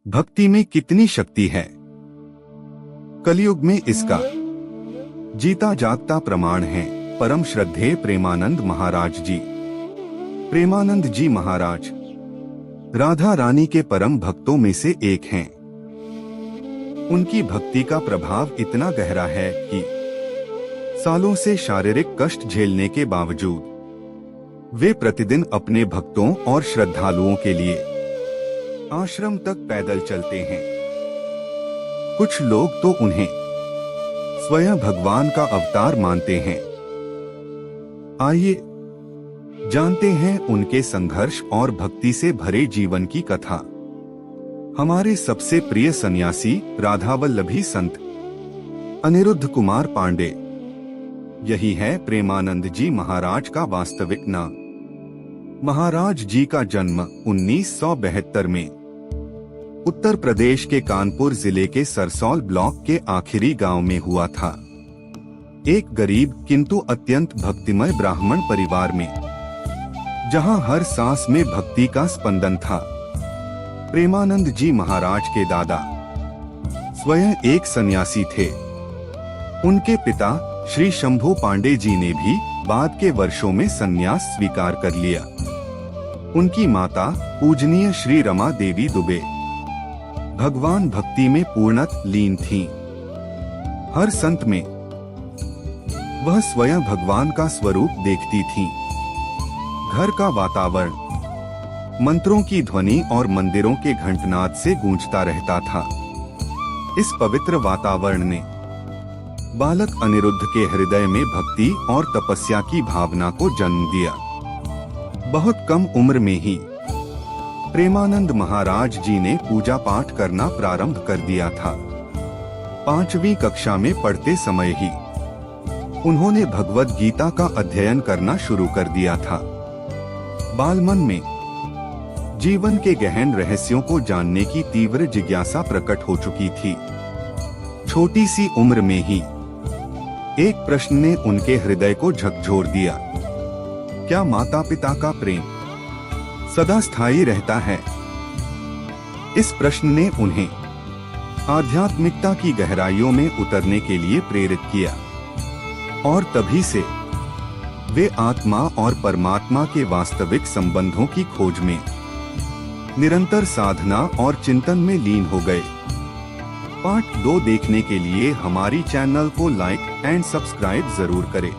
भक्ति में कितनी शक्ति है। कलयुग में इसका जीता जागता प्रमाण है परम श्रद्धेय प्रेमानंद महाराज जी। प्रेमानंद जी महाराज राधा रानी के परम भक्तों में से एक हैं। उनकी भक्ति का प्रभाव इतना गहरा है कि सालों से शारीरिक कष्ट झेलने के बावजूद वे प्रतिदिन अपने भक्तों और श्रद्धालुओं के लिए आश्रम तक पैदल चलते हैं। कुछ लोग तो उन्हें स्वयं भगवान का अवतार मानते हैं। आइए जानते हैं उनके संघर्ष और भक्ति से भरे जीवन की कथा। हमारे सबसे प्रिय सन्यासी राधावल्लभी संत अनिरुद्ध कुमार पांडे, यही है प्रेमानंद जी महाराज का वास्तविक नाम। महाराज जी का जन्म 1972 में उत्तर प्रदेश के कानपुर जिले के सरसौल ब्लॉक के आखिरी गांव में हुआ था। एक गरीब किंतु अत्यंत भक्तिमय ब्राह्मण परिवार में, जहां हर सांस में भक्ति का स्पंदन था। प्रेमानंद जी महाराज के दादा स्वयं एक सन्यासी थे। उनके पिता श्री शंभू पांडे जी ने भी बाद के वर्षों में संन्यास स्वीकार कर लिया। उनकी माता पूजनीय श्री रमा देवी दुबे भगवान भक्ति में पूर्णतः लीन थीं। हर संत में वह स्वयं भगवान का स्वरूप देखती थीं। घर का वातावरण मंत्रों की ध्वनि और मंदिरों के घंटनाद से गूंजता रहता था। इस पवित्र वातावरण ने बालक अनिरुद्ध के हृदय में भक्ति और तपस्या की भावना को जन्म दिया। बहुत कम उम्र में ही प्रेमानंद महाराज जी ने पूजा पाठ करना प्रारंभ कर दिया था। 5वीं कक्षा में पढ़ते समय ही उन्होंने भगवद गीता का अध्ययन करना शुरू कर दिया था। बालमन में जीवन के गहन रहस्यों को जानने की तीव्र जिज्ञासा प्रकट हो चुकी थी। छोटी सी उम्र में ही एक प्रश्न ने उनके हृदय को झकझोर दिया। क्या माता पिता का प्रेम सदा स्थायी रहता है? इस प्रश्न ने उन्हें आध्यात्मिकता की गहराइयों में उतरने के लिए प्रेरित किया और तभी से वे आत्मा और परमात्मा के वास्तविक संबंधों की खोज में निरंतर साधना और चिंतन में लीन हो गए। पार्ट 2 देखने के लिए हमारी चैनल को लाइक एंड सब्सक्राइब जरूर करें।